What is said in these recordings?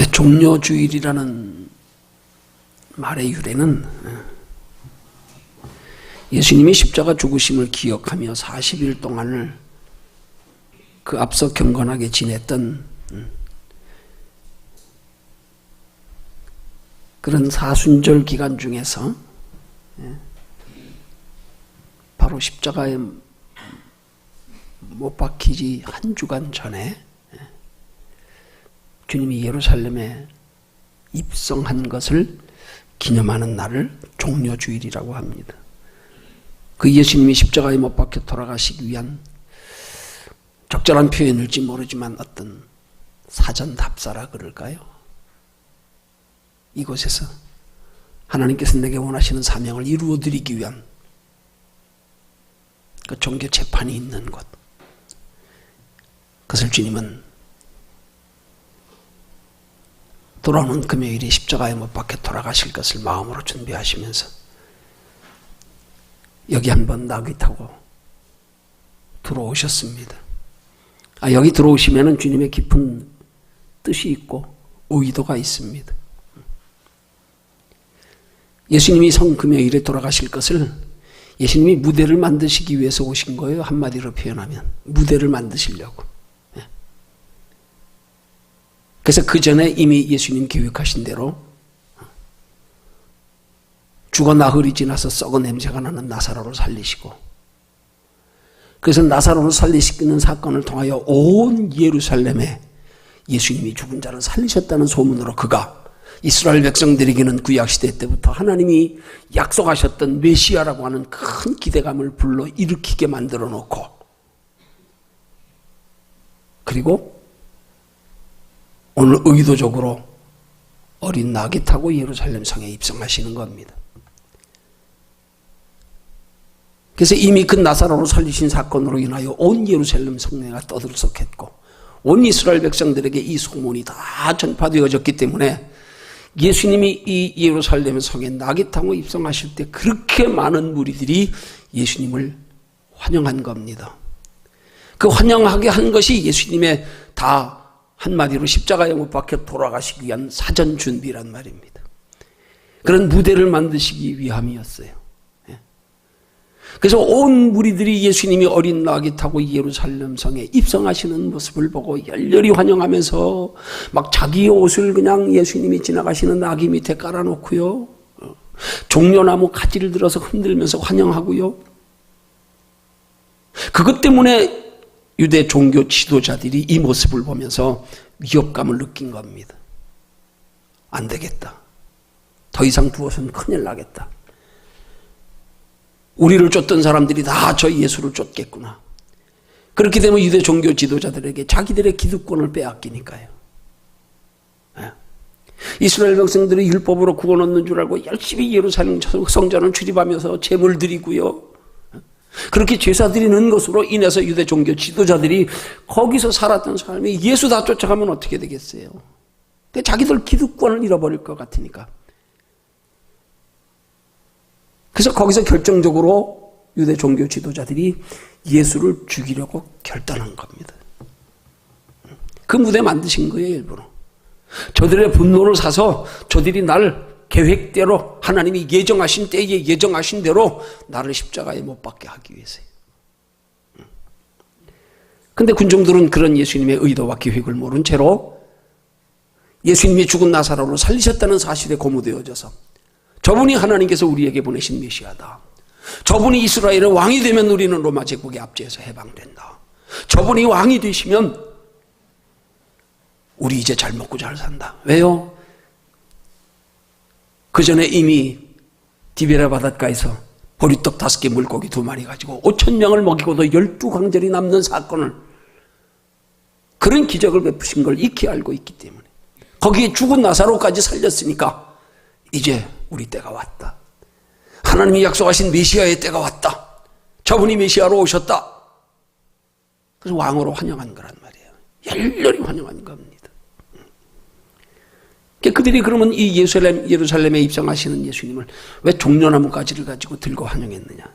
종려주일이라는 말의 유래는 예수님이 십자가 죽으심을 기억하며 40일 동안을 그 앞서 경건하게 지냈던 그런 사순절 기간 중에서 바로 십자가에 못 박히지 한 주간 전에 주님이 예루살렘에 입성한 것을 기념하는 날을 종려주일이라고 합니다. 그 예수님이 십자가에 못 박혀 돌아가시기 위한 적절한 표현일지 모르지만 어떤 사전 답사라 그럴까요? 이곳에서 하나님께서 내게 원하시는 사명을 이루어드리기 위한 그 종교 재판이 있는 곳, 그것을 주님은 돌아오는 금요일에 십자가에 못 박혀 돌아가실 것을 마음으로 준비하시면서 여기 한번 나귀 타고 들어오셨습니다. 여기 들어오시면 주님의 깊은 뜻이 있고 의도가 있습니다. 예수님이 성금요일에 돌아가실 것을 예수님이 무대를 만드시기 위해서 오신 거예요. 한마디로 표현하면 무대를 만드시려고. 그래서 그 전에 이미 예수님 계획하신 대로 죽어 나흘이 지나서 썩은 냄새가 나는 나사로를 살리시고, 그래서 나사로를 살리시는 사건을 통하여 온 예루살렘에 예수님이 죽은 자를 살리셨다는 소문으로 그가 이스라엘 백성들에게는 구약시대 때부터 하나님이 약속하셨던 메시아라고 하는 큰 기대감을 불러일으키게 만들어 놓고, 그리고 오늘 의도적으로 어린 나귀 타고 예루살렘 성에 입성하시는 겁니다. 그래서 이미 그 나사로를 살리신 사건으로 인하여 온 예루살렘 성내가 떠들썩했고 온 이스라엘 백성들에게 이 소문이 다 전파되어졌기 때문에 예수님이 이 예루살렘 성에 나귀 타고 입성하실 때 그렇게 많은 무리들이 예수님을 환영한 겁니다. 그 환영하게 한 것이 예수님의 다 한마디로 십자가에 못 박혀 돌아가시기 위한 사전 준비란 말입니다. 그런 무대를 만드시기 위함이었어요. 그래서 온 무리들이 예수님이 어린 나귀 타고 예루살렘 성에 입성하시는 모습을 보고 열렬히 환영하면서 막 자기의 옷을 그냥 예수님이 지나가시는 나귀 밑에 깔아놓고요, 종려나무 가지를 들어서 흔들면서 환영하고요. 그것 때문에 유대 종교 지도자들이 이 모습을 보면서 위협감을 느낀 겁니다. 안 되겠다. 더 이상 두어서는 큰일 나겠다. 우리를 쫓던 사람들이 다 저 예수를 쫓겠구나. 그렇게 되면 유대 종교 지도자들에게 자기들의 기득권을 빼앗기니까요. 이스라엘 백성들이 율법으로 구원 얻는 줄 알고 열심히 예루살렘 성전을 출입하면서 제물 드리고요, 그렇게 제사 드리는 것으로 인해서 유대 종교 지도자들이 거기서 살았던 사람이 예수 다 쫓아가면 어떻게 되겠어요? 자기들 기득권을 잃어버릴 것 같으니까. 그래서 거기서 결정적으로 유대 종교 지도자들이 예수를 죽이려고 결단한 겁니다. 그 무대 만드신 거예요, 일부러. 저들의 분노를 사서 저들이 날 계획대로, 하나님이 예정하신 때에 예정하신 대로 나를 십자가에 못 박게 하기 위해서요. 근데 군중들은 그런 예수님의 의도와 계획을 모른 채로 예수님이 죽은 나사로를 살리셨다는 사실에 고무되어져서 저분이 하나님께서 우리에게 보내신 메시아다, 저분이 이스라엘의 왕이 되면 우리는 로마 제국의 압제에서 해방된다, 저분이 왕이 되시면 우리 이제 잘 먹고 잘 산다. 왜요? 그 전에 이미 디베라 바닷가에서 보리떡 5개 물고기 2마리 가지고 5,000명을 먹이고도 12광절이 남는 사건을, 그런 기적을 베푸신 걸 익히 알고 있기 때문에 거기에 죽은 나사로까지 살렸으니까 이제 우리 때가 왔다. 하나님이 약속하신 메시아의 때가 왔다. 저분이 메시아로 오셨다. 그래서 왕으로 환영한 거란 말이에요. 열렬히 환영한 겁니다. 그들이 그러면 이 예루살렘에 입성하시는 예수님을 왜 종려나무 가지를 가지고 들고 환영했느냐?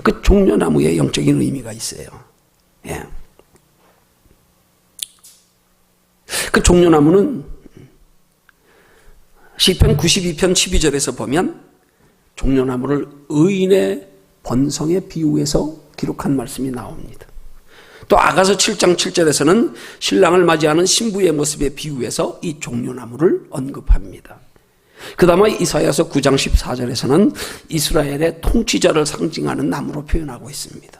그 종려나무에 영적인 의미가 있어요. 예. 그 종려나무는 시편 92편 12절에서 보면 종려나무를 의인의 번성에 비유해서 기록한 말씀이 나옵니다. 또 아가서 7장 7절에서는 신랑을 맞이하는 신부의 모습에 비유해서 이 종려나무를 언급합니다. 그 다음에 이사야서 9장 14절에서는 이스라엘의 통치자를 상징하는 나무로 표현하고 있습니다.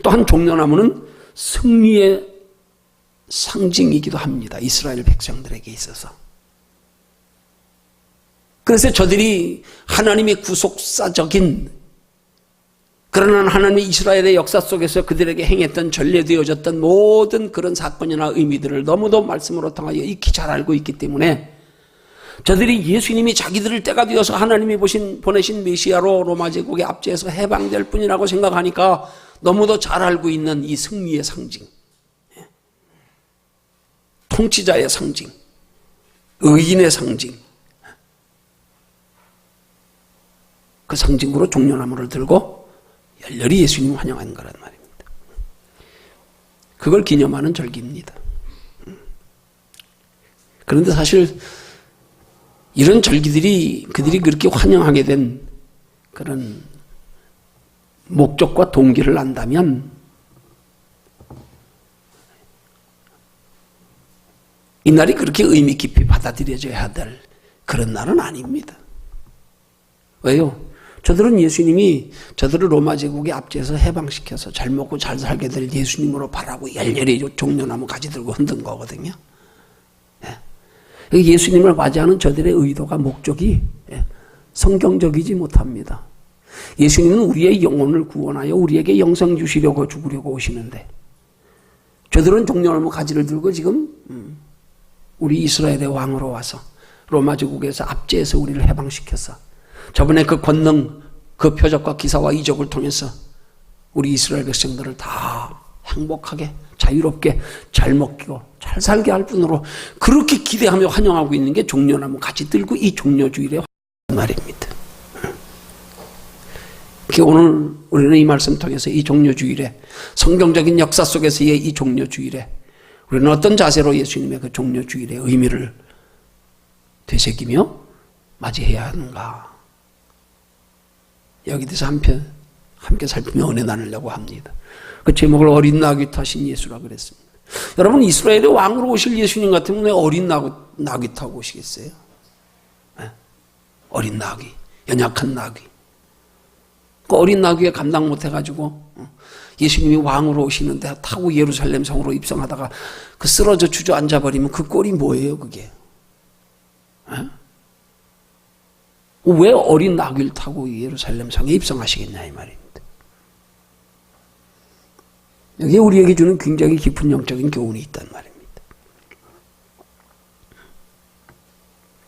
또한 종려나무는 승리의 상징이기도 합니다. 이스라엘 백성들에게 있어서. 그래서 저들이 하나님의 구속사적인, 그러나 하나님의 이스라엘의 역사 속에서 그들에게 행했던, 전례되어졌던 모든 그런 사건이나 의미들을 너무도 말씀으로 통하여 익히 잘 알고 있기 때문에 저들이 예수님이 자기들을 때가 되어서 하나님이 보내신 메시아로 로마 제국의 압제에서 해방될 뿐이라고 생각하니까 너무도 잘 알고 있는 이 승리의 상징, 통치자의 상징, 의인의 상징, 그 상징으로 종려나무를 들고 열렬히 예수님을 환영한 거란 말입니다. 그걸 기념하는 절기입니다. 그런데 사실 이런 절기들이 그들이 그렇게 환영하게 된 그런 목적과 동기를 안다면 이 날이 그렇게 의미 깊이 받아들여져야 될 그런 날은 아닙니다. 왜요? 저들은 예수님이 저들을 로마 제국의 압제에서 해방시켜서 잘 먹고 잘 살게 될 예수님으로 바라고 열렬히 종려나무 가지 들고 흔든 거거든요. 예수님을 맞이하는 저들의 의도가, 목적이 성경적이지 못합니다. 예수님은 우리의 영혼을 구원하여 우리에게 영생 주시려고 죽으려고 오시는데 저들은 종려나무 가지를 들고 지금 우리 이스라엘의 왕으로 와서 로마 제국에서 압제해서 우리를 해방시켜서 저번에 그 권능, 그 표적과 기사와 이적을 통해서 우리 이스라엘 백성들을 다 행복하게, 자유롭게, 잘 먹고 잘 살게 할 뿐으로 그렇게 기대하며 환영하고 있는 게 종려나무 가지 들고 이 종려주일의 말입니다. 오늘 우리는 이 말씀 통해서 이 종려주일에, 성경적인 역사 속에서의 이 종려주일에 우리는 어떤 자세로 예수님의 그 종려주일의 의미를 되새기며 맞이해야 하는가, 여기 대해서 함께 살피며 은혜 나누려고 합니다. 그 제목을 어린 나귀 타신 예수라 그랬습니다. 여러분, 이스라엘의 왕으로 오실 예수님 같으면 왜 어린 나귀 타고 오시겠어요? 어린 나귀, 연약한 나귀. 그 어린 나귀에 감당 못해가지고 예수님이 왕으로 오시는데 타고 예루살렘 성으로 입성하다가 그 쓰러져 주저앉아버리면 그 꼴이 뭐예요, 그게? 왜 어린 나귀를 타고 예루살렘 성에 입성하시겠냐 이 말입니다. 여기에 우리에게 주는 굉장히 깊은 영적인 교훈이 있단 말입니다.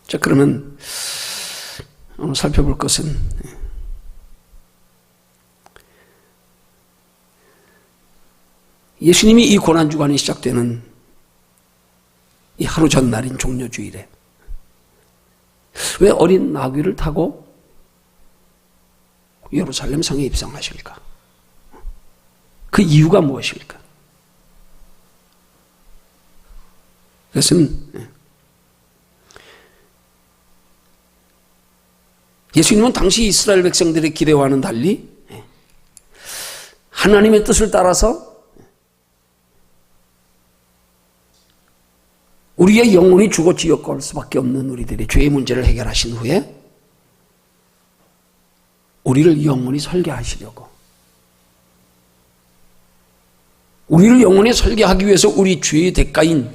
자, 그러면 오늘 살펴볼 것은 예수님이 이 고난주간이 시작되는 이 하루 전날인 종려주일에 왜 어린 나귀를 타고 예루살렘 성에 입성하실까? 그 이유가 무엇일까? 그것은 예수님은 당시 이스라엘 백성들의 기대와는 달리 하나님의 뜻을 따라서 우리의 영혼이 죽어 지옥갈 수밖에 없는 우리들의 죄의 문제를 해결하신 후에 우리를 영원히 설계하시려고, 우리를 영원히 설계하기 위해서 우리 죄의 대가인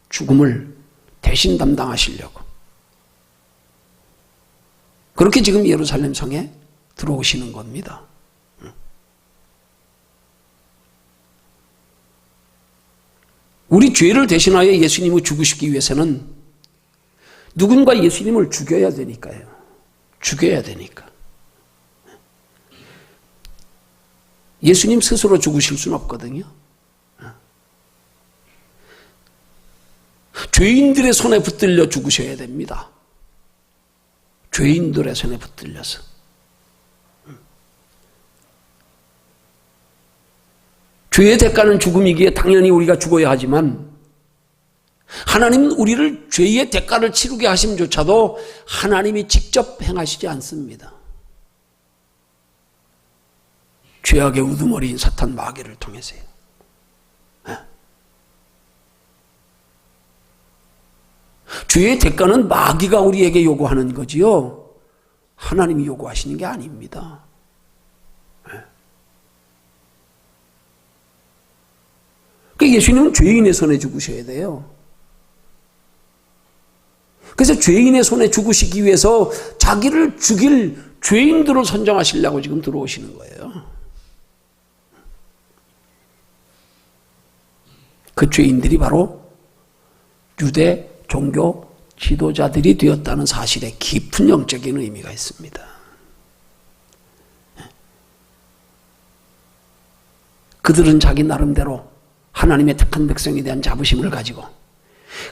죽음을 대신 담당하시려고 그렇게 지금 예루살렘 성에 들어오시는 겁니다. 우리 죄를 대신하여 예수님을 죽으시기 위해서는 누군가 예수님을 죽여야 되니까요. 죽여야 되니까. 예수님 스스로 죽으실 수는 없거든요. 죄인들의 손에 붙들려 죽으셔야 됩니다. 죄인들의 손에 붙들려서. 죄의 대가는 죽음이기에 당연히 우리가 죽어야 하지만 하나님은 우리를 죄의 대가를 치르게 하심조차도 하나님이 직접 행하시지 않습니다. 죄악의 우두머리인 사탄 마귀를 통해서요. 죄의 대가는 마귀가 우리에게 요구하는 거지요. 하나님이 요구하시는 게 아닙니다. 그러니까 예수님은 죄인의 손에 죽으셔야 돼요. 그래서 죄인의 손에 죽으시기 위해서 자기를 죽일 죄인들을 선정하시려고 지금 들어오시는 거예요. 그 죄인들이 바로 유대 종교 지도자들이 되었다는 사실에 깊은 영적인 의미가 있습니다. 그들은 자기 나름대로 하나님의 택한 백성에 대한 자부심을 가지고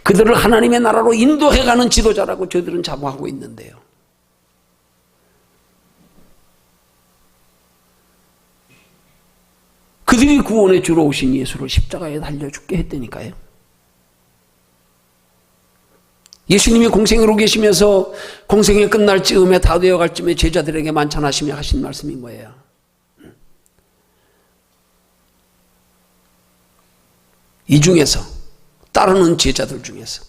그들을 하나님의 나라로 인도해가는 지도자라고 저들은 자부하고 있는데요. 그들이 구원에 주러 오신 예수를 십자가에 달려 죽게 했다니까요. 예수님이 공생으로 계시면서 공생이 끝날 즈음에 다 되어갈 즈음에 제자들에게 만찬하시며 하신 말씀이 뭐예요? 이 중에서 따르는 제자들 중에서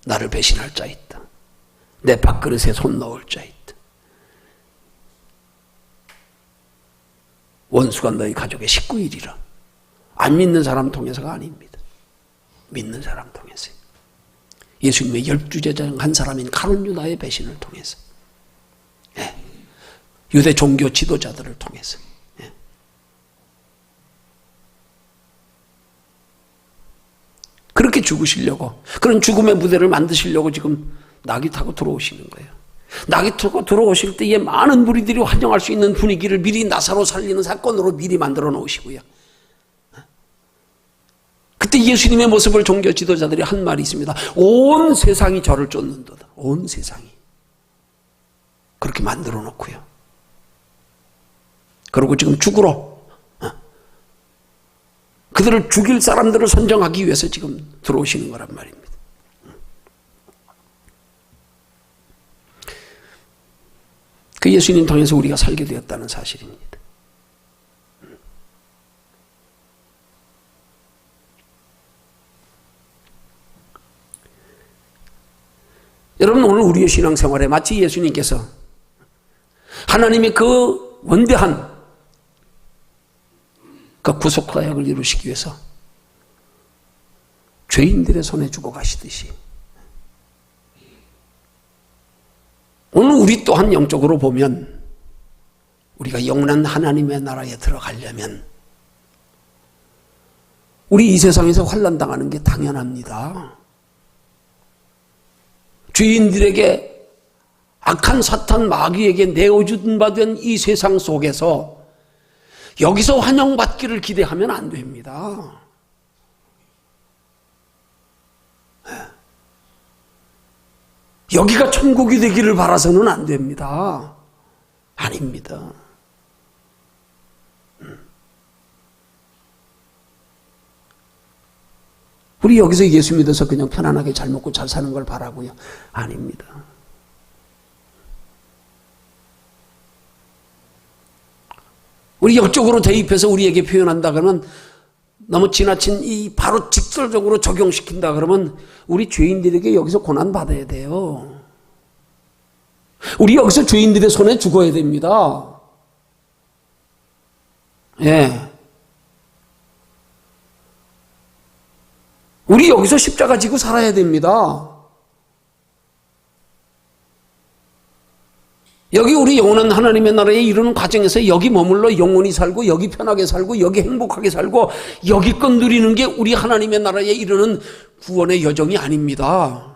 나를 배신할 자 있다. 내 밥그릇에 손 넣을 자 있다. 원수가 너희 가족의 식구이리라. 안 믿는 사람 통해서가 아닙니다. 믿는 사람 통해서. 예수님의 12제자 중 한 사람인 가룟 유다의 배신을 통해서. 유대 종교 지도자들을 통해서. 그렇게 죽으시려고, 그런 죽음의 무대를 만드시려고 지금 낙이 타고 들어오시는 거예요. 낙이 타고 들어오실 때에 많은 무리들이 환영할 수 있는 분위기를 미리 나사로 살리는 사건으로 미리 만들어 놓으시고요. 그때 예수님의 모습을 종교 지도자들이 한 말이 있습니다. 온 세상이 저를 쫓는도다. 온 세상이. 그렇게 만들어 놓고요. 그리고 지금 죽으러 그들을 죽일 사람들을 선정하기 위해서 지금 들어오시는 거란 말입니다. 그 예수님 통해서 우리가 살게 되었다는 사실입니다. 여러분, 오늘 우리의 신앙생활에 마치 예수님께서 하나님의 그 원대한 그 구속사역을 이루시기 위해서 죄인들의 손에 주고 가시듯이 오늘 우리 또한 영적으로 보면 우리가 영원한 하나님의 나라에 들어가려면 우리 이 세상에서 환난당하는 게 당연합니다. 죄인들에게 악한 사탄 마귀에게 내어준 바 된 이 세상 속에서 여기서 환영받기를 기대하면 안 됩니다. 여기가 천국이 되기를 바라서는 안 됩니다. 아닙니다. 우리 여기서 예수 믿어서 그냥 편안하게 잘 먹고 잘 사는 걸 바라고요? 아닙니다. 우리 역적으로 대입해서 우리에게 표현한다 그러면 너무 지나친 이 바로 직설적으로 적용시킨다 그러면 우리 죄인들에게 여기서 고난 받아야 돼요. 우리 여기서 죄인들의 손에 죽어야 됩니다. 예. 우리 여기서 십자가 지고 살아야 됩니다. 여기 우리 영원한 하나님의 나라에 이르는 과정에서 여기 머물러 영원히 살고 여기 편하게 살고 여기 행복하게 살고 여기껏 누리는 게 우리 하나님의 나라에 이르는 구원의 여정이 아닙니다.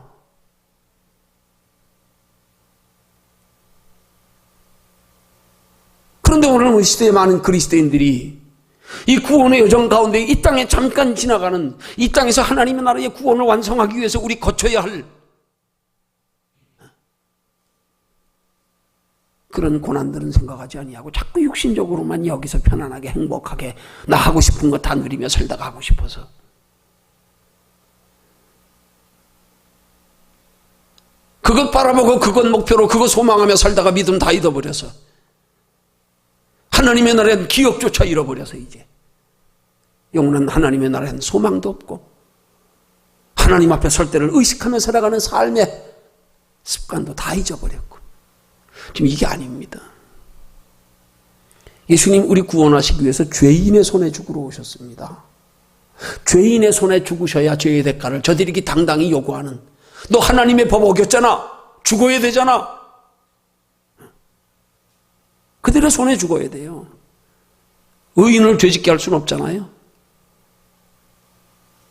그런데 오늘 시대에 많은 그리스도인들이 이 구원의 여정 가운데 이 땅에 잠깐 지나가는 이 땅에서 하나님의 나라의 구원을 완성하기 위해서 우리 거쳐야 할 그런 고난들은 생각하지 아니하고 자꾸 육신적으로만 여기서 편안하게 행복하게 나 하고 싶은 거 다 누리며 살다가 하고 싶어서 그것 바라보고 그것 목표로 그것 소망하며 살다가 믿음 다 잃어버려서 하나님의 나라엔 기억조차 잃어버려서 이제 영원한 하나님의 나라엔 소망도 없고 하나님 앞에 설 때를 의식하며 살아가는 삶의 습관도 다 잊어버렸고 지금 이게 아닙니다. 예수님 우리 구원하시기 위해서 죄인의 손에 죽으러 오셨습니다. 죄인의 손에 죽으셔야 죄의 대가를 저들이 당당히 요구하는 너 하나님의 법 어겼잖아. 죽어야 되잖아. 그들의 손에 죽어야 돼요. 의인을 죄짓게 할 수는 없잖아요.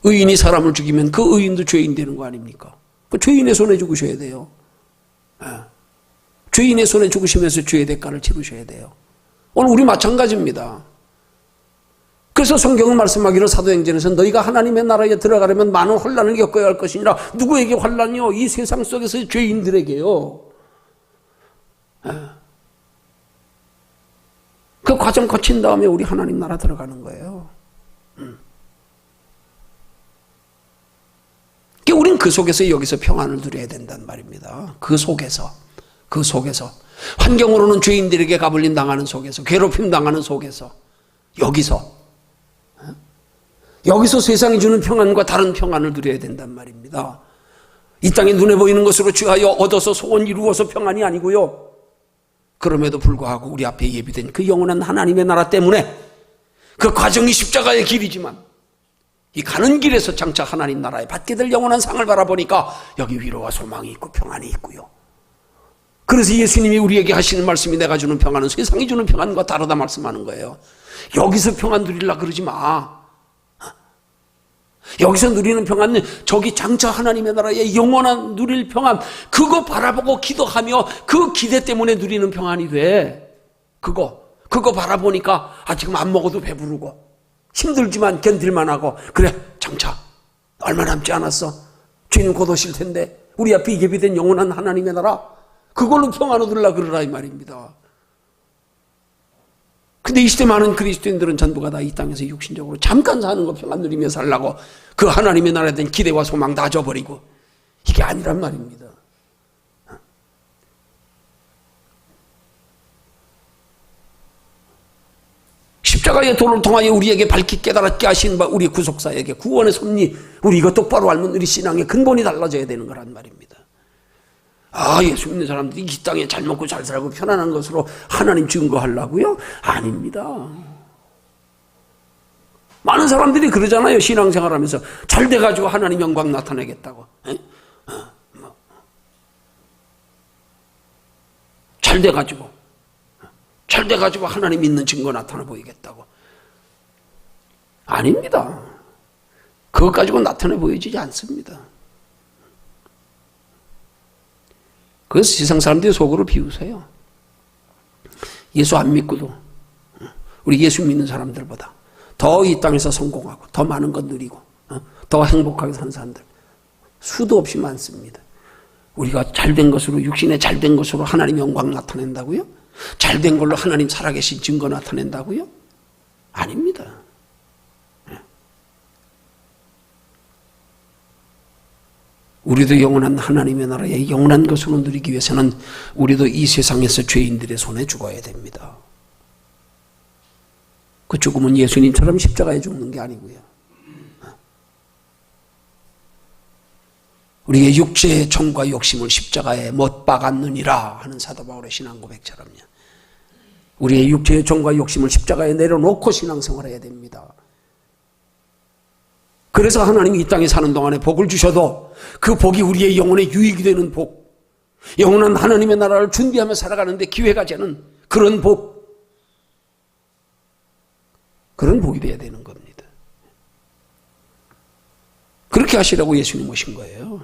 의인이 사람을 죽이면 그 의인도 죄인 되는 거 아닙니까? 그 죄인의 손에 죽으셔야 돼요. 죄인의 손에 죽으시면서 죄의 대가를 치르셔야 돼요. 오늘 우리 마찬가지입니다. 그래서 성경은 말씀하기를 사도행전에서 너희가 하나님의 나라에 들어가려면 많은 혼란을 겪어야 할 것이니라. 누구에게 혼란이요? 이 세상 속에서 죄인들에게요. 그 과정 거친 다음에 우리 하나님 나라 들어가는 거예요. 우린 그 속에서 여기서 평안을 누려야 된단 말입니다. 그 속에서 환경으로는 죄인들에게 가불림 당하는 속에서 괴롭힘 당하는 속에서 여기서 세상이 주는 평안과 다른 평안을 누려야 된단 말입니다. 이 땅에 눈에 보이는 것으로 취하여 얻어서 소원 이루어서 평안이 아니고요. 그럼에도 불구하고 우리 앞에 예비된 그 영원한 하나님의 나라 때문에 그 과정이 십자가의 길이지만 이 가는 길에서 장차 하나님 나라에 받게 될 영원한 상을 바라보니까 여기 위로와 소망이 있고 평안이 있고요. 그래서 예수님이 우리에게 하시는 말씀이 내가 주는 평안은 세상이 주는 평안과 다르다 말씀하는 거예요. 여기서 평안 누리려고 그러지 마. 여기서 누리는 평안은 저기 장차 하나님의 나라의 영원한 누릴 평안, 그거 바라보고 기도하며 그 기대 때문에 누리는 평안이 돼. 그거 바라보니까 지금 안 먹어도 배부르고 힘들지만 견딜만 하고 그래 장차 얼마 남지 않았어. 주님 곧 오실 텐데 우리 앞에 예비된 영원한 하나님의 나라 그걸로 평안 얻으려고 그러라 이 말입니다. 근데 이 시대 많은 그리스도인들은 전부가 다 이 땅에서 육신적으로 잠깐 사는 거 평안 누리며 살라고 그 하나님의 나라에 대한 기대와 소망 다 줘버리고 이게 아니란 말입니다. 십자가의 도를 통하여 우리에게 밝히 깨달았게 하신 우리 구속사에게 구원의 섭리 우리 이거 똑바로 알면 우리 신앙의 근본이 달라져야 되는 거란 말입니다. 예수 믿는 사람들이 이 땅에 잘 먹고 잘 살고 편안한 것으로 하나님 증거하려고요? 아닙니다. 많은 사람들이 그러잖아요. 신앙생활하면서 잘 돼가지고 하나님 영광 나타내겠다고. 잘 돼가지고 하나님 있는 증거 나타나 보이겠다고. 아닙니다. 그것 가지고 나타내 보여지지 않습니다. 그래서 세상 사람들이 속으로 비우세요. 예수 안 믿고도 우리 예수 믿는 사람들보다 더 이 땅에서 성공하고 더 많은 것 누리고 더 행복하게 사는 사람들 수도 없이 많습니다. 우리가 잘된 것으로 육신에 잘된 것으로 하나님 영광 나타낸다고요? 잘된 걸로 하나님 살아계신 증거 나타낸다고요? 아닙니다. 우리도 영원한 하나님의 나라의 영원한 것으로 누리기 위해서는 우리도 이 세상에서 죄인들의 손에 죽어야 됩니다. 그 죽음은 예수님처럼 십자가에 죽는 게 아니고요. 우리의 육체의 정과 욕심을 십자가에 못 박았느니라 하는 사도 바울의 신앙 고백처럼요. 우리의 육체의 정과 욕심을 십자가에 내려놓고 신앙생활해야 됩니다. 그래서 하나님이 이 땅에 사는 동안에 복을 주셔도 그 복이 우리의 영혼에 유익이 되는 복, 영원한 하나님의 나라를 준비하며 살아가는데 기회가 되는 그런 복이 되어야 되는 겁니다. 그렇게 하시라고 예수님 오신 거예요.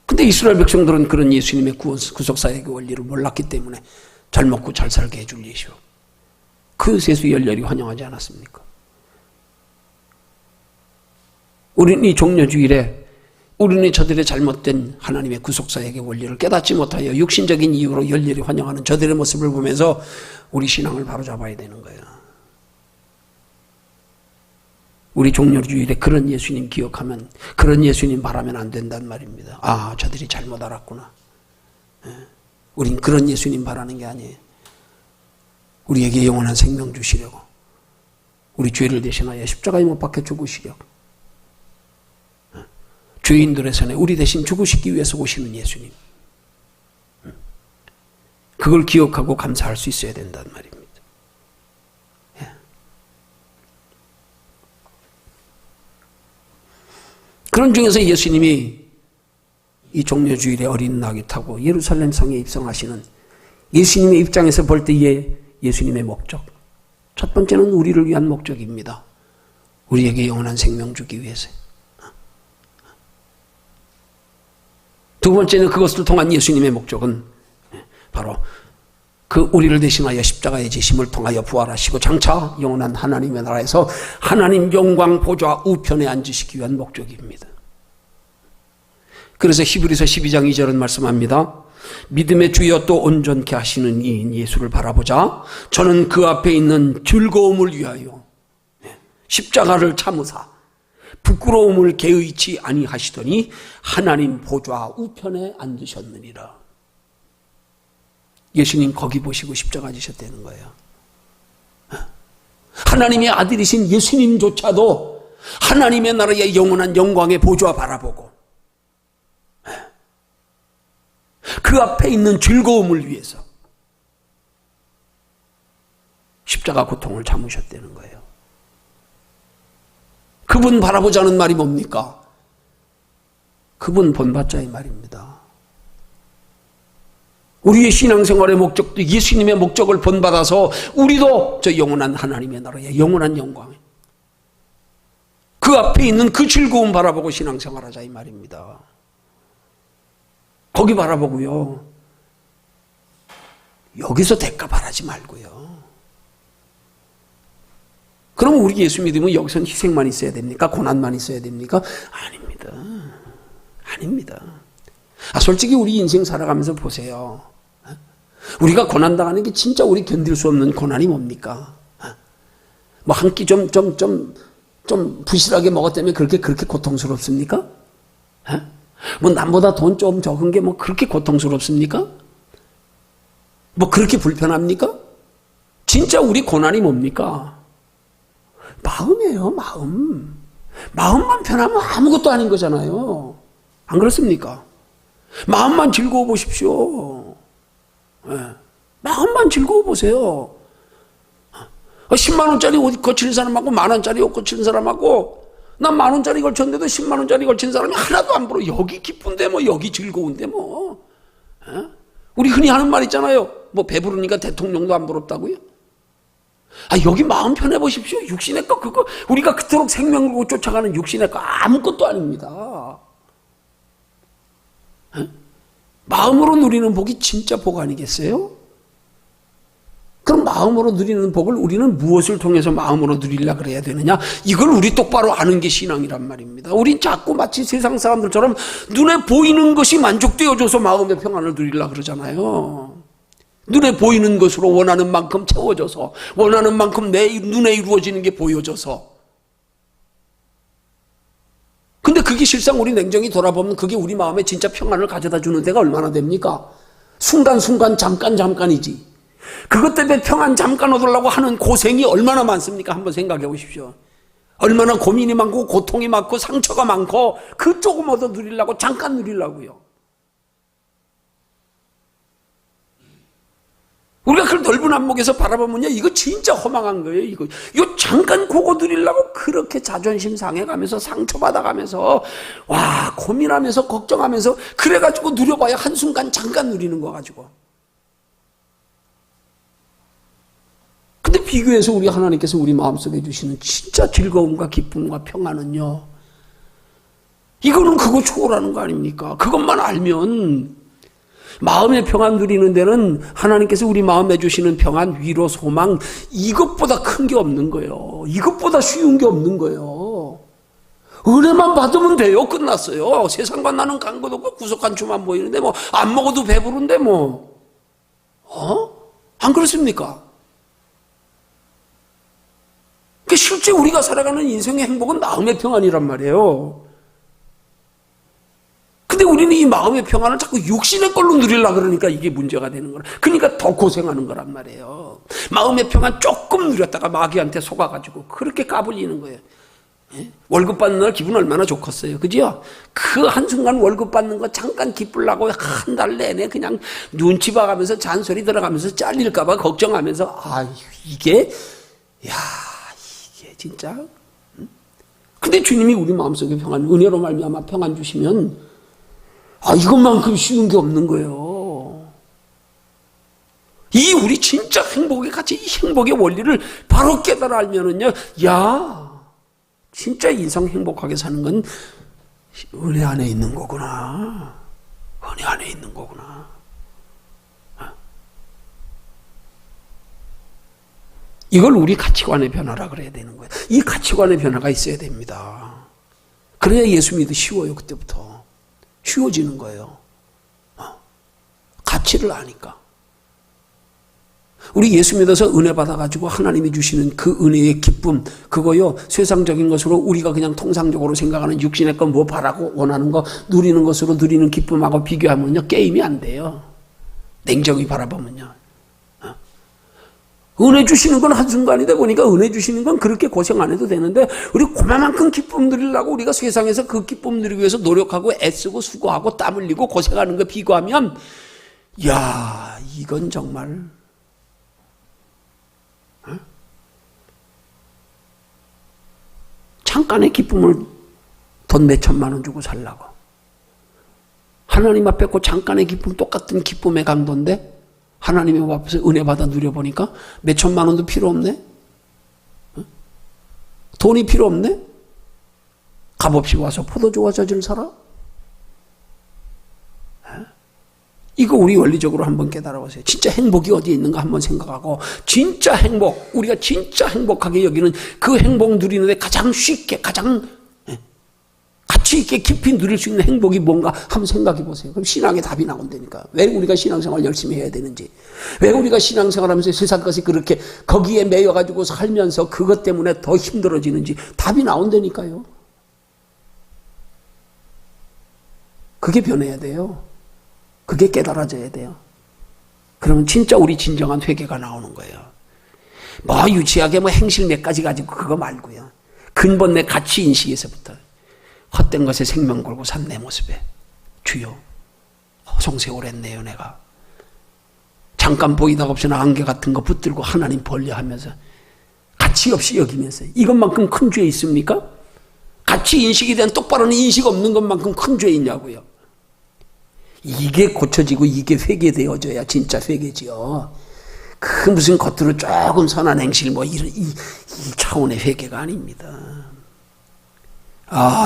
근데 이스라엘 백성들은 그런 예수님의 구속사역의 원리를 몰랐기 때문에 잘 먹고 잘 살게 해줄 예수, 그 세수 열렬히 환영하지 않았습니까? 우리는 이 종려주일에 우리는 저들의 잘못된 하나님의 구속사역의 원리를 깨닫지 못하여 육신적인 이유로 열렬히 환영하는 저들의 모습을 보면서 우리 신앙을 바로잡아야 되는 거예요. 우리 종료주일에 그런 예수님 기억하면, 그런 예수님 바라면 안 된단 말입니다. 아, 저들이 잘못 알았구나. 우린 그런 예수님 바라는 게 아니에요. 우리에게 영원한 생명 주시려고, 우리 죄를 대신하여 십자가에 못 박혀 죽으시려고, 죄인들의 선에 우리 대신 죽으시기 위해서 오시는 예수님, 그걸 기억하고 감사할 수 있어야 된단 말입니다. 그런 중에서 예수님이 이 종려주일에 어린 낙이 타고 예루살렘 성에 입성하시는 예수님의 입장에서 볼 때의 예수님의 목적, 첫 번째는 우리를 위한 목적입니다. 우리에게 영원한 생명 주기 위해서. 두 번째는 그것을 통한 예수님의 목적은 바로 그 우리를 대신하여 십자가의 지심을 통하여 부활하시고 장차 영원한 하나님의 나라에서 하나님 영광 보좌 우편에 앉으시기 위한 목적입니다. 그래서 히브리서 12장 2절은 말씀합니다. 믿음의 주여 또 온전케 하시는 이인 예수를 바라보자. 저는 그 앞에 있는 즐거움을 위하여 십자가를 참으사 부끄러움을 개의치 아니하시더니 하나님 보좌 우편에 앉으셨느니라. 예수님 거기 보시고 십자가 지셨다는 거예요. 하나님의 아들이신 예수님조차도 하나님의 나라의 영원한 영광의 보좌 바라보고 그 앞에 있는 즐거움을 위해서 십자가 고통을 참으셨다는 거예요. 그분 바라보자는 말이 뭡니까? 그분 본받자의 말입니다. 우리의 신앙생활의 목적도 예수님의 목적을 본받아서 우리도 저 영원한 하나님의 나라의 영원한 영광, 그 앞에 있는 그 즐거움 바라보고 신앙생활하자 이 말입니다. 거기 바라보고요, 여기서 대가 바라지 말고요. 그럼 우리 예수 믿으면 여기서는 희생만 있어야 됩니까? 고난만 있어야 됩니까? 아닙니다. 아닙니다. 솔직히 우리 인생 살아가면서 보세요. 우리가 고난당하는 게 진짜 우리 견딜 수 없는 고난이 뭡니까? 뭐 한 끼 좀 부실하게 먹었다면 그렇게 고통스럽습니까? 뭐 남보다 돈 좀 적은 게 뭐 그렇게 고통스럽습니까? 뭐 그렇게 불편합니까? 진짜 우리 고난이 뭡니까? 마음이에요, 마음. 마음만 편하면 아무것도 아닌 거잖아요. 안 그렇습니까? 마음만 즐거워 보십시오. 마음만 즐거워 보세요. 10만 원짜리 옷 걸치는 사람하고 만 원짜리 옷 걸치는 사람하고, 난 만 원짜리 걸쳤는데도 10만 원짜리 걸친 사람이 하나도 안 부러워. 여기 기쁜데 뭐, 여기 즐거운데 뭐. 우리 흔히 하는 말 있잖아요. 뭐 배부르니까 대통령도 안 부럽다고요? 여기 마음 편해 보십시오. 육신의 것, 그거 우리가 그토록 생명을 걸고 쫓아가는 육신의 것 아무것도 아닙니다. 마음으로 누리는 복이 진짜 복 아니겠어요? 그럼 마음으로 누리는 복을 우리는 무엇을 통해서 마음으로 누리려고 그래야 되느냐? 이걸 우리 똑바로 아는 게 신앙이란 말입니다. 우린 자꾸 마치 세상 사람들처럼 눈에 보이는 것이 만족되어져서 마음의 평안을 누리려고 그러잖아요. 눈에 보이는 것으로 원하는 만큼 채워져서, 원하는 만큼 내 눈에 이루어지는 게 보여져서. 근데 그게 실상 우리 냉정히 돌아보면 그게 우리 마음에 진짜 평안을 가져다 주는 데가 얼마나 됩니까? 순간순간 잠깐이지. 그것 때문에 평안 잠깐 얻으려고 하는 고생이 얼마나 많습니까? 한번 생각해 보십시오. 얼마나 고민이 많고 고통이 많고 상처가 많고 그 조금 얻어 누리려고, 잠깐 누리려고요. 우리가 그 넓은 안목에서 바라보면요, 이거 진짜 허망한 거예요. 이거 잠깐 그거 누리려고 그렇게 자존심 상해가면서 상처받아가면서 와 고민하면서 걱정하면서 그래가지고 누려봐야 한순간 잠깐 누리는 거 가지고. 근데 비교해서 우리 하나님께서 우리 마음속에 주시는 진짜 즐거움과 기쁨과 평안은요, 이거는 그거 초월하는 거 아닙니까? 그것만 알면 마음의 평안 누리는 데는 하나님께서 우리 마음에 주시는 평안, 위로, 소망, 이것보다 큰 게 없는 거예요. 이것보다 쉬운 게 없는 거예요. 은혜만 받으면 돼요. 끝났어요. 세상과 나는 간 것도 없고 구속한 주만 보이는데 뭐 안 먹어도 배부른데 뭐. 안 그렇습니까? 그 실제 우리가 살아가는 인생의 행복은 마음의 평안이란 말이에요. 근데 우리는 이 마음의 평안을 자꾸 육신의 걸로 누리려고 그러니까 이게 문제가 되는 거라. 그러니까 더 고생하는 거란 말이에요. 마음의 평안 조금 누렸다가 마귀한테 속아가지고 그렇게 까불리는 거예요. 예? 월급 받는 날 기분 얼마나 좋겠어요. 그죠? 그 한순간 월급 받는 거 잠깐 기쁘려고 한 달 내내 그냥 눈치 봐가면서 잔소리 들어가면서 잘릴까봐 걱정하면서 이게 진짜. 근데 주님이 우리 마음속에 평안, 은혜로 말미암아 평안 주시면 이것만큼 쉬운 게 없는 거예요. 이 우리 진짜 행복의 가치, 이 행복의 원리를 바로 깨달아 알면은요, 진짜 인생 행복하게 사는 건 은혜 안에 있는 거구나. 은혜 안에 있는 거구나. 이걸 우리 가치관의 변화라 그래야 되는 거예요. 이 가치관의 변화가 있어야 됩니다. 그래야 예수 믿기 쉬워요. 그때부터 쉬워지는 거예요. 가치를 아니까. 우리 예수 믿어서 은혜 받아가지고 하나님이 주시는 그 은혜의 기쁨, 그거요, 세상적인 것으로 우리가 그냥 통상적으로 생각하는 육신의 것 뭐 바라고 원하는 거 누리는 것으로 누리는 기쁨하고 비교하면요, 게임이 안 돼요. 냉정히 바라보면요. 은혜 주시는 건 한순간이다 보니까 은혜 주시는 건 그렇게 고생 안 해도 되는데, 우리 그만큼 기쁨 누리려고 우리가 세상에서 그 기쁨 누리기 위해서 노력하고 애쓰고 수고하고 땀 흘리고 고생하는 거 비교하면, 이건 정말, 잠깐의 기쁨을 돈 몇천만 원 주고 살라고. 하나님 앞에 그 잠깐의 기쁨, 똑같은 기쁨의 강도인데, 하나님의 앞에서 은혜 받아 누려보니까 몇천만 원도 필요 없네? 돈이 필요 없네? 값없이 와서 포도주와 젖을 사라? 이거 우리 원리적으로 한번 깨달아보세요. 진짜 행복이 어디에 있는가 한번 생각하고, 진짜 행복, 우리가 진짜 행복하게 여기는 그 행복 누리는데 가장 쉽게, 가장 가치 있게 깊이 누릴 수 있는 행복이 뭔가 한번 생각해 보세요. 그럼 신앙의 답이 나온다니까. 왜 우리가 신앙생활 열심히 해야 되는지, 왜 우리가 신앙생활하면서 세상 것이 그렇게 거기에 매여가지고 살면서 그것 때문에 더 힘들어지는지 답이 나온다니까요. 그게 변해야 돼요. 그게 깨달아져야 돼요. 그러면 진짜 우리 진정한 회개가 나오는 거예요. 유치하게 행실 몇 가지 가지고 그거 말고요. 근본 내 가치 인식에서부터 헛된 것에 생명 걸고 산 내 모습에, 주여 허송세월했네요. 내가 잠깐 보이다가 없으나 안개 같은 거 붙들고 하나님 벌려하면서 가치 없이 여기면서, 이것만큼 큰 죄 있습니까? 가치 인식에 대한 똑바로 인식 없는 것만큼 큰 죄 있냐고요. 이게 고쳐지고 이게 회개되어져야 진짜 회개지요. 그 무슨 겉으로 조금 선한 행실 이런 이 차원의 회개가 아닙니다.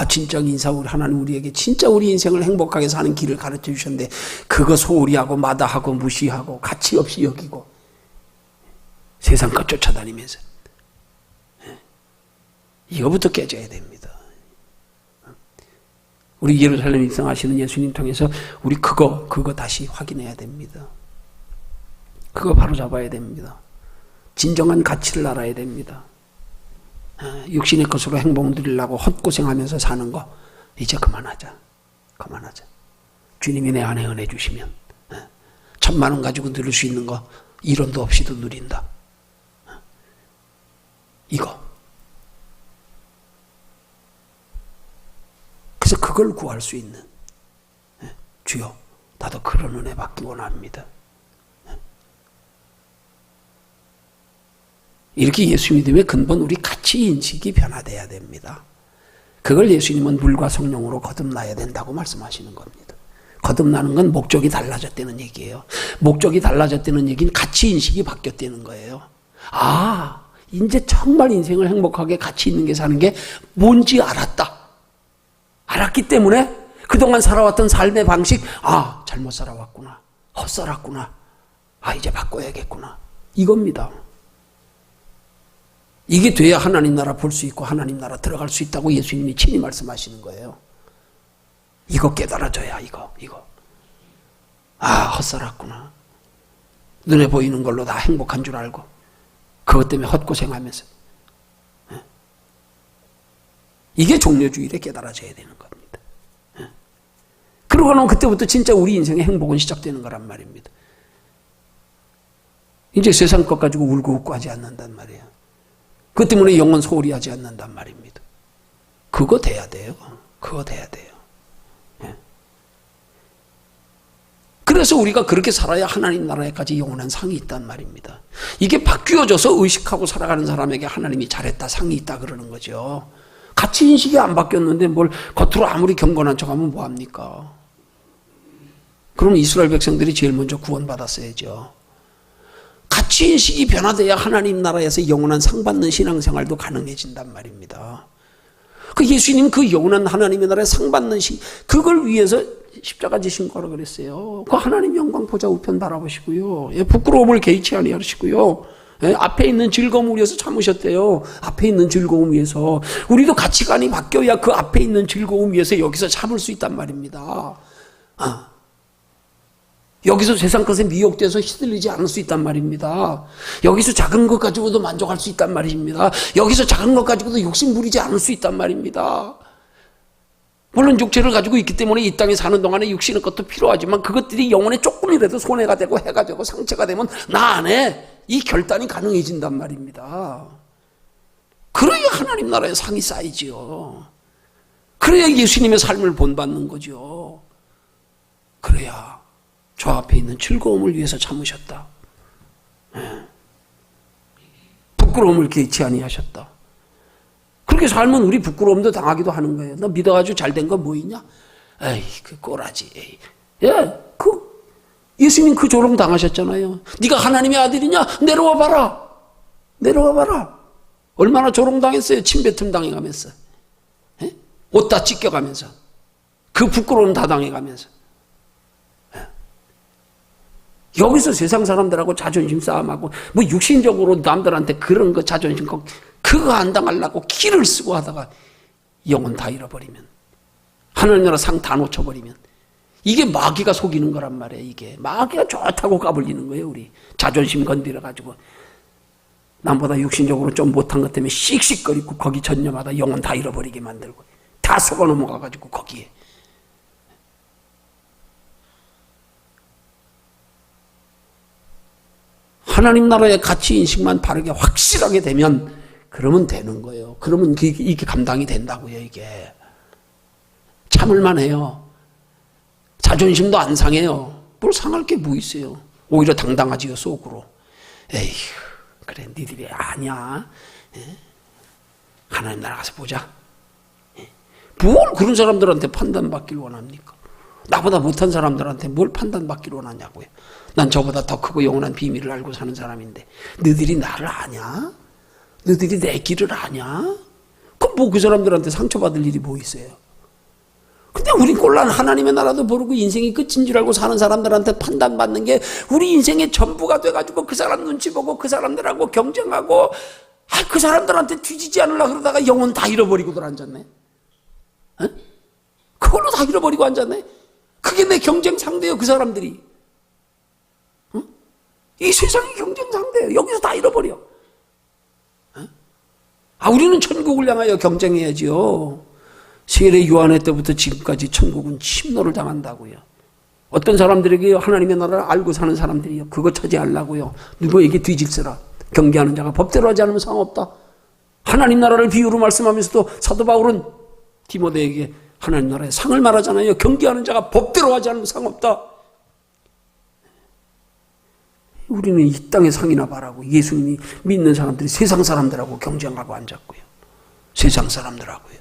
진정 인사, 우리 하나님 우리에게 진짜 우리 인생을 행복하게 사는 길을 가르쳐 주셨는데, 그거 소홀히 하고 마다하고 무시하고 가치 없이 여기고 세상 것 쫓아다니면서, 이거부터 깨져야 됩니다. 우리 예루살렘 입성하시는 예수님 통해서 우리 그거 다시 확인해야 됩니다. 그거 바로 잡아야 됩니다. 진정한 가치를 알아야 됩니다. 육신의 것으로 행복 누리려고 헛고생하면서 사는 거 이제 그만하자. 주님이 내 안에 은혜 주시면 1,000만 원 가지고 누릴 수 있는 거 1원도 없이도 누린다. 이거. 그래서 그걸 구할 수 있는, 주여 나도 그런 은혜 받기 원합니다. 이렇게 예수 믿음의 근본 우리 가치 인식이 변화돼야 됩니다. 그걸 예수님은 물과 성령으로 거듭나야 된다고 말씀하시는 겁니다. 거듭나는 건 목적이 달라졌다는 얘기예요. 목적이 달라졌다는 얘기는 가치 인식이 바뀌었다는 거예요. 이제 정말 인생을 행복하게 가치 있는 게 사는 게 뭔지 알았기 때문에 그동안 살아왔던 삶의 방식, 잘못 살아왔구나, 헛살았구나, 이제 바꿔야겠구나, 이겁니다. 이게 돼야 하나님 나라 볼 수 있고 하나님 나라 들어갈 수 있다고 예수님이 친히 말씀하시는 거예요. 이거 깨달아져야 이거. 헛살았구나. 눈에 보이는 걸로 다 행복한 줄 알고 그것 때문에 헛고생하면서 이게 종려주일에 깨달아져야 되는 겁니다. 그러고 나면 그때부터 진짜 우리 인생의 행복은 시작되는 거란 말입니다. 이제 세상 것 가지고 울고 웃고 하지 않는단 말이에요. 그것 때문에 영혼 소홀히 하지 않는단 말입니다. 그거 돼야 돼요. 그거 돼야 돼요. 그래서 우리가 그렇게 살아야 하나님 나라에까지 영원한 상이 있단 말입니다. 이게 바뀌어져서 의식하고 살아가는 사람에게 하나님이 잘했다, 상이 있다 그러는 거죠. 가치 인식이 안 바뀌었는데 뭘 겉으로 아무리 경건한 척하면 뭐합니까? 그럼 이스라엘 백성들이 제일 먼저 구원받았어야죠. 가치 인식이 변화돼야 하나님 나라에서 영원한 상 받는 신앙생활도 가능해진단 말입니다. 그 예수님 그 영원한 하나님의 나라에 상 받는 그걸 위해서 십자가 지신 거라 그랬어요. 그 하나님 영광 보좌 우편 바라보시고요. 부끄러움을 개의치 아니하시고요. 앞에 있는 즐거움 위해서 참으셨대요. 앞에 있는 즐거움 위해서. 우리도 가치관이 바뀌어야 그 앞에 있는 즐거움 위해서 여기서 참을 수 있단 말입니다. 여기서 세상 것에 미혹돼서 휘둘리지 않을 수 있단 말입니다. 여기서 작은 것 가지고도 만족할 수 있단 말입니다. 여기서 작은 것 가지고도 욕심 부리지 않을 수 있단 말입니다. 물론 육체를 가지고 있기 때문에 이 땅에 사는 동안에 육신의 것도 필요하지만 그것들이 영혼에 조금이라도 손해가 되고 해가 되고 상처가 되면 나 안에 이 결단이 가능해진단 말입니다. 그래야 하나님 나라의 상이 쌓이지요. 그래야 예수님의 삶을 본받는 거죠. 그래야 저 앞에 있는 즐거움을 위해서 참으셨다. 부끄러움을 개의치 아니하셨다. 그렇게 살면 우리 부끄러움도 당하기도 하는 거예요. 너 믿어가지고 잘된 건 뭐 있냐? 에이, 그 꼬라지. 에이. 예, 예수님 그 조롱 당하셨잖아요. 네가 하나님의 아들이냐? 내려와 봐라. 내려와 봐라. 얼마나 조롱 당했어요. 침뱉음 당해가면서. 예? 옷 다 찢겨가면서. 그 부끄러움 다 당해가면서. 여기서 세상 사람들하고 자존심 싸움하고 뭐 육신적으로 남들한테 그런 거 자존심 그거 안 당하려고 기를 쓰고 하다가 영혼 다 잃어버리면 하나님 나라 상 다 놓쳐버리면 이게 마귀가 속이는 거란 말이에요. 이게 마귀가 좋다고 까불리는 거예요. 우리 자존심 건드려가지고 남보다 육신적으로 좀 못한 것 때문에 씩씩거리고 거기 전념하다 영혼 다 잃어버리게 만들고 다 속아 넘어가가지고 거기에 하나님 나라의 가치 인식만 바르게 확실하게 되면 그러면 되는 거예요. 그러면 이게 감당이 된다고요. 이게 참을만 해요. 자존심도 안 상해요. 뭘 상할 게 뭐 있어요. 오히려 당당하지요. 속으로. 에이 그래 니들이 아니야. 하나님 나라 가서 보자. 뭘 그런 사람들한테 판단받기를 원합니까? 나보다 못한 사람들한테 뭘 판단받기를 원하냐고요. 난 저보다 더 크고 영원한 비밀을 알고 사는 사람인데 너희들이 나를 아냐? 너희들이 내 길을 아냐? 그럼 뭐 그 사람들한테 상처받을 일이 뭐 있어요? 근데 우린 꼴랑 하나님의 나라도 모르고 인생이 끝인 줄 알고 사는 사람들한테 판단받는 게 우리 인생의 전부가 돼가지고 그 사람 눈치 보고 그 사람들하고 경쟁하고 그 사람들한테 뒤지지 않으려고 그러다가 영혼 다 잃어버리고들 앉았네. 그걸로 다 잃어버리고 앉았네. 그게 내 경쟁 상대예요. 그 사람들이. 이 세상이 경쟁 상대예요. 여기서 다 잃어버려. 우리는 천국을 향하여 경쟁해야지요. 세례 요한의 때부터 지금까지 천국은 침노를 당한다고요. 어떤 사람들에게 하나님의 나라를 알고 사는 사람들이요. 그거 차지하려고요. 누구에게 뒤질세라. 경계하는 자가 법대로 하지 않으면 상관없다. 하나님 나라를 비유로 말씀하면서도 사도 바울은 디모데에게 하나님 나라의 상을 말하잖아요. 경계하는 자가 법대로 하지 않으면 상관없다. 우리는 이 땅의 상이나 바라고 예수님이 믿는 사람들이 세상 사람들하고 경쟁하고 앉았고요. 세상 사람들하고요.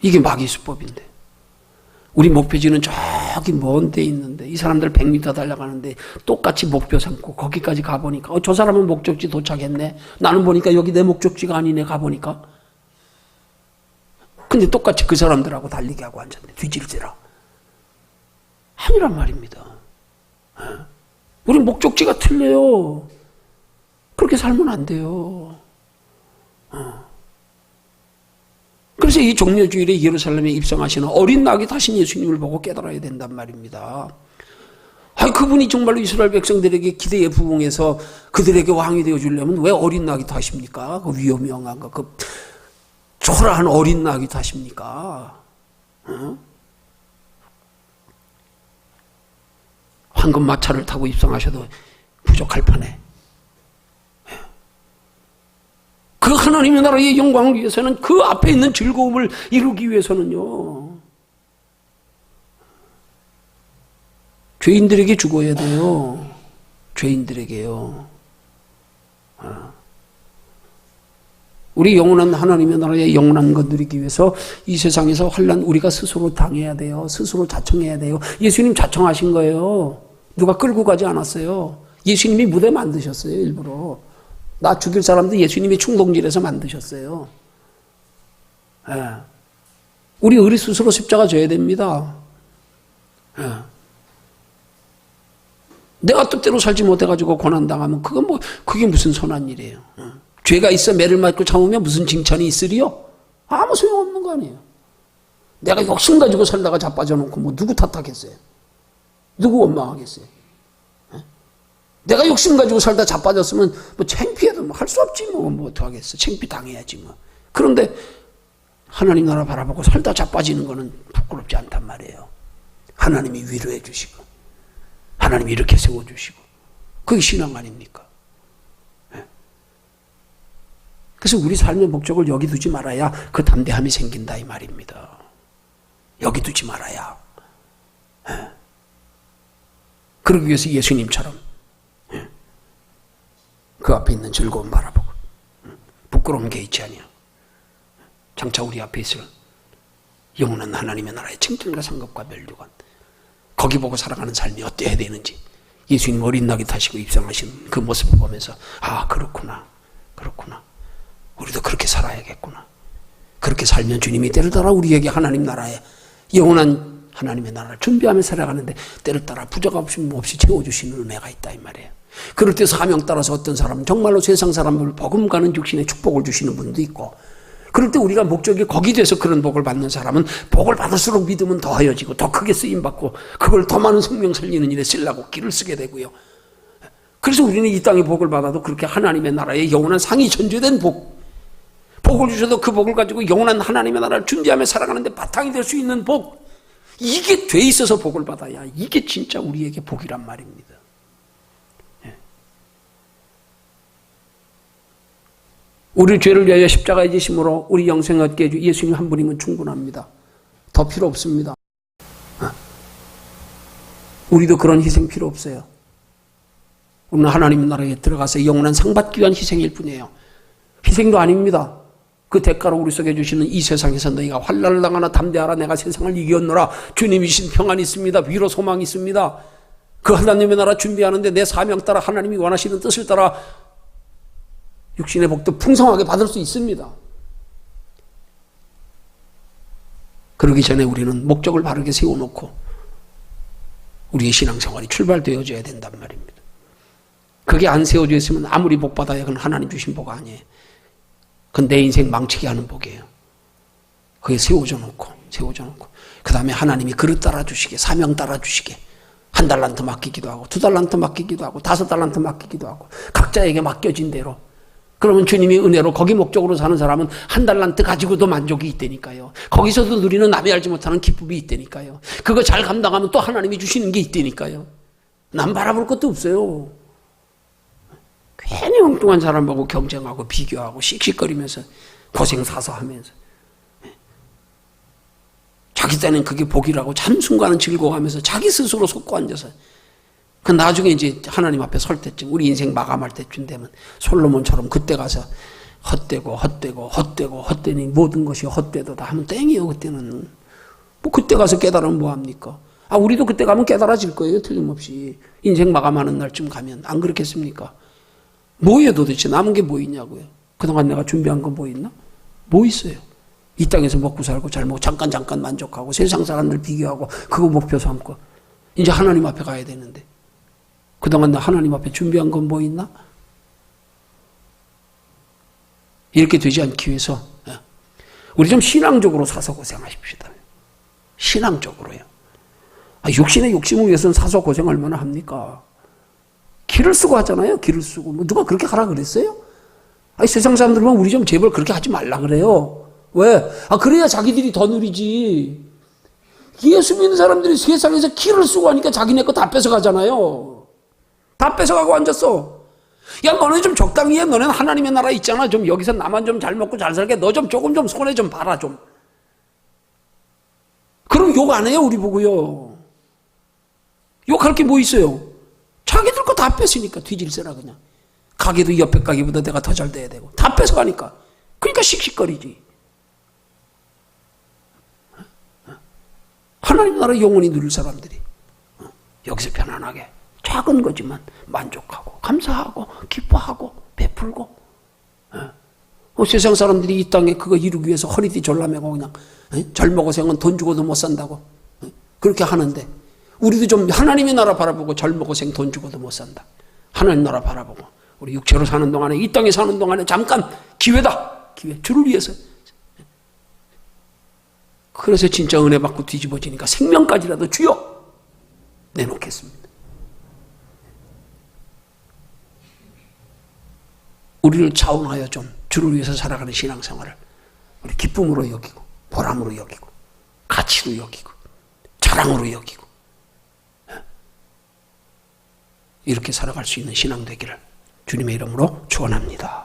이게 마귀 수법인데 우리 목표지는 저기 먼 데 있는데 이 사람들 100m 달려가는데 똑같이 목표 삼고 거기까지 가보니까 저 사람은 목적지 도착했네. 나는 보니까 여기 내 목적지가 아니네. 가보니까 근데 똑같이 그 사람들하고 달리게 하고 앉았네. 뒤질지라 아니란 말입니다. 우리 목적지가 틀려요. 그렇게 살면 안 돼요. 그래서 이 종려주일에 예루살렘에 입성하시는 어린 낙이 다신 예수님을 보고 깨달아야 된단 말입니다. 그분이 정말로 이스라엘 백성들에게 기대에 부응해서 그들에게 왕이 되어주려면 왜 어린 낙이 다십니까? 그 위험한 거, 초라한 어린 낙이 타십니까? 어? 황금마차를 타고 입성하셔도 부족할 판에 그 하나님의 나라의 영광을 위해서는, 그 앞에 있는 즐거움을 이루기 위해서는요, 죄인들에게 죽어야 돼요. 죄인들에게요. 우리 영원한 하나님의 나라의 영원한 것 누리기 위해서 이 세상에서 환난 우리가 스스로 당해야 돼요. 스스로 자청해야 돼요. 예수님 자청하신 거예요. 누가 끌고 가지 않았어요. 예수님이 무대 만드셨어요. 일부러. 나 죽일 사람도 예수님이 충동질해서 만드셨어요. 예. 우리 스스로 십자가 져야 됩니다. 예. 내가 뜻대로 살지 못해가지고 고난당하면 그게 무슨 선한 일이에요. 죄가 있어 매를 맞고 참으면 무슨 칭찬이 있으리요? 아무 소용없는 거 아니에요. 내가 욕심 가지고 살다가 자빠져 놓고 뭐 누구 탓하겠어요? 누구 원망하겠어요? 내가 욕심 가지고 살다 자빠졌으면 뭐 창피해도 할 수 없지 뭐 어떡하겠어. 창피 당해야지 뭐. 그런데 하나님 나라 바라보고 살다 자빠지는 거는 부끄럽지 않단 말이에요. 하나님이 위로해 주시고 하나님이 이렇게 세워주시고, 그게 신앙 아닙니까? 그래서 우리 삶의 목적을 여기 두지 말아야 그 담대함이 생긴다 이 말입니다. 여기 두지 말아야. 그러기 위해서 예수님처럼 그 앞에 있는 즐거움 바라보고 부끄러운 게 있지 아니야. 장차 우리 앞에 있을 영원한 하나님의 나라의 칭찬과 상급과 멸류관, 거기 보고 살아가는 삶이 어때야 되는지 예수님 어린 낙이 타시고 입성하신 그 모습을 보면서, 아 그렇구나 우리도 그렇게 살아야겠구나. 그렇게 살면 주님이 때를 따라 우리에게 하나님 나라에 영원한 하나님의 나라를 준비하며 살아가는데 때를 따라 부족 없이 채워주시는 은혜가 있다 이 말이에요. 그럴 때 사명 따라서 어떤 사람은 정말로 세상 사람을 버금가는 육신의 축복을 주시는 분도 있고, 그럴 때 우리가 목적이 거기 돼서 그런 복을 받는 사람은 복을 받을수록 믿음은 더하여지고 더 크게 쓰임받고 그걸 더 많은 생명 살리는 일에 쓰려고 길을 쓰게 되고요. 그래서 우리는 이 땅의 복을 받아도 그렇게 하나님의 나라에 영원한 상이 전제된 복을 주셔도 그 복을 가지고 영원한 하나님의 나라를 준비하며 살아가는데 바탕이 될 수 있는 복, 이게 돼 있어서 복을 받아야 이게 진짜 우리에게 복이란 말입니다. 우리 죄를 위하여 십자가에 지심으로 우리 영생 얻게 해주 예수님 한 분이면 충분합니다. 더 필요 없습니다. 우리도 그런 희생 필요 없어요. 우리는 하나님 나라에 들어가서 영원한 상 받기 위한 희생일 뿐이에요. 희생도 아닙니다. 그 대가로 우리 속에 주시는 이 세상에서 너희가 환난을 당하나 담대하라, 내가 세상을 이겼노라. 주님이신 평안이 있습니다. 위로 소망이 있습니다. 그 하나님의 나라 준비하는데 내 사명 따라 하나님이 원하시는 뜻을 따라 육신의 복도 풍성하게 받을 수 있습니다. 그러기 전에 우리는 목적을 바르게 세워놓고 우리의 신앙생활이 출발되어져야 된단 말입니다. 그게 안 세워져 있으면 아무리 복 받아야 그건 하나님 주신 복 아니에요. 그건 내 인생 망치게 하는 복이에요. 그게 세워져 놓고 그 다음에 하나님이 그릇 따라주시게, 사명 따라주시게, 1달란트 맡기기도 하고 2달란트 맡기기도 하고 5달란트 맡기기도 하고 각자에게 맡겨진 대로, 그러면 주님이 은혜로 거기 목적으로 사는 사람은 1달란트 가지고도 만족이 있다니까요. 거기서도 누리는 남이 알지 못하는 기쁨이 있다니까요. 그거 잘 감당하면 또 하나님이 주시는 게 있다니까요. 남 바라볼 것도 없어요. 괜히 엉뚱한 사람 보고 경쟁하고 비교하고 씩씩거리면서 고생 사서 하면서 자기 때는 그게 복이라고 참순간은 즐거워하면서 자기 스스로 속고 앉아서, 그 나중에 이제 하나님 앞에 설 때쯤, 우리 인생 마감할 때쯤 되면 솔로몬처럼 그때 가서 헛되니 모든 것이 헛되도다 하면 땡이에요. 그때는 뭐 그때 가서 깨달으면 뭐합니까? 우리도 그때 가면 깨달아질 거예요. 틀림없이 인생 마감하는 날쯤 가면. 안 그렇겠습니까? 뭐예요 도대체? 남은 게 뭐 있냐고요. 그동안 내가 준비한 건 뭐 있나? 뭐 있어요? 이 땅에서 먹고 살고 잘 먹고 잠깐 만족하고 세상 사람들 비교하고 그거 목표 삼고 이제 하나님 앞에 가야 되는데 그동안 나 하나님 앞에 준비한 건 뭐 있나? 이렇게 되지 않기 위해서 우리 좀 신앙적으로 사서 고생하십시다. 신앙적으로요. 육신의 욕심을 위해서는 사서 고생 얼마나 합니까? 기를 쓰고 하잖아요. 기를 쓰고. 뭐 누가 그렇게 하라 그랬어요? 세상 사람들 보면 우리 좀 제발 그렇게 하지 말라 그래요. 왜? 그래야 자기들이 더 누리지. 예수 믿는 사람들이 세상에서 키를 쓰고 하니까 자기네 거 다 뺏어가잖아요. 다 뺏어가고 앉았어. 야, 너네 좀 적당히 해. 너네는 하나님의 나라 있잖아. 좀 여기서 나만 좀 잘 먹고 잘 살게. 너 좀 조금 좀 손해 좀 봐라 좀. 그럼 욕 안 해요, 우리 보고요. 욕할 게 뭐 있어요? 자기들 거 다 뺏으니까 뒤질세라 그냥. 가게도 옆에 가게보다 내가 더 잘 돼야 되고. 다 뺏어가니까. 그러니까 씩씩거리지. 하나님 나라 영원히 누릴 사람들이 여기서 편안하게 작은 거지만 만족하고 감사하고 기뻐하고 베풀고 세상 사람들이 이 땅에 그거 이루기 위해서 허리띠 졸라매고 그냥 젊어고생은 돈 주고도 못 산다고 그렇게 하는데 우리도 좀 하나님의 나라 바라보고 젊어고생 돈 주고도 못 산다. 하나님 나라 바라보고 우리 육체로 사는 동안에 이 땅에 사는 동안에 잠깐 기회다. 기회. 주를 위해서. 그래서 진짜 은혜 받고 뒤집어지니까 생명까지라도 주여 내놓겠습니다. 우리를 자원하여 좀 주를 위해서 살아가는 신앙생활을 우리 기쁨으로 여기고 보람으로 여기고 가치로 여기고 자랑으로 여기고 이렇게 살아갈 수 있는 신앙 되기를 주님의 이름으로 축원합니다.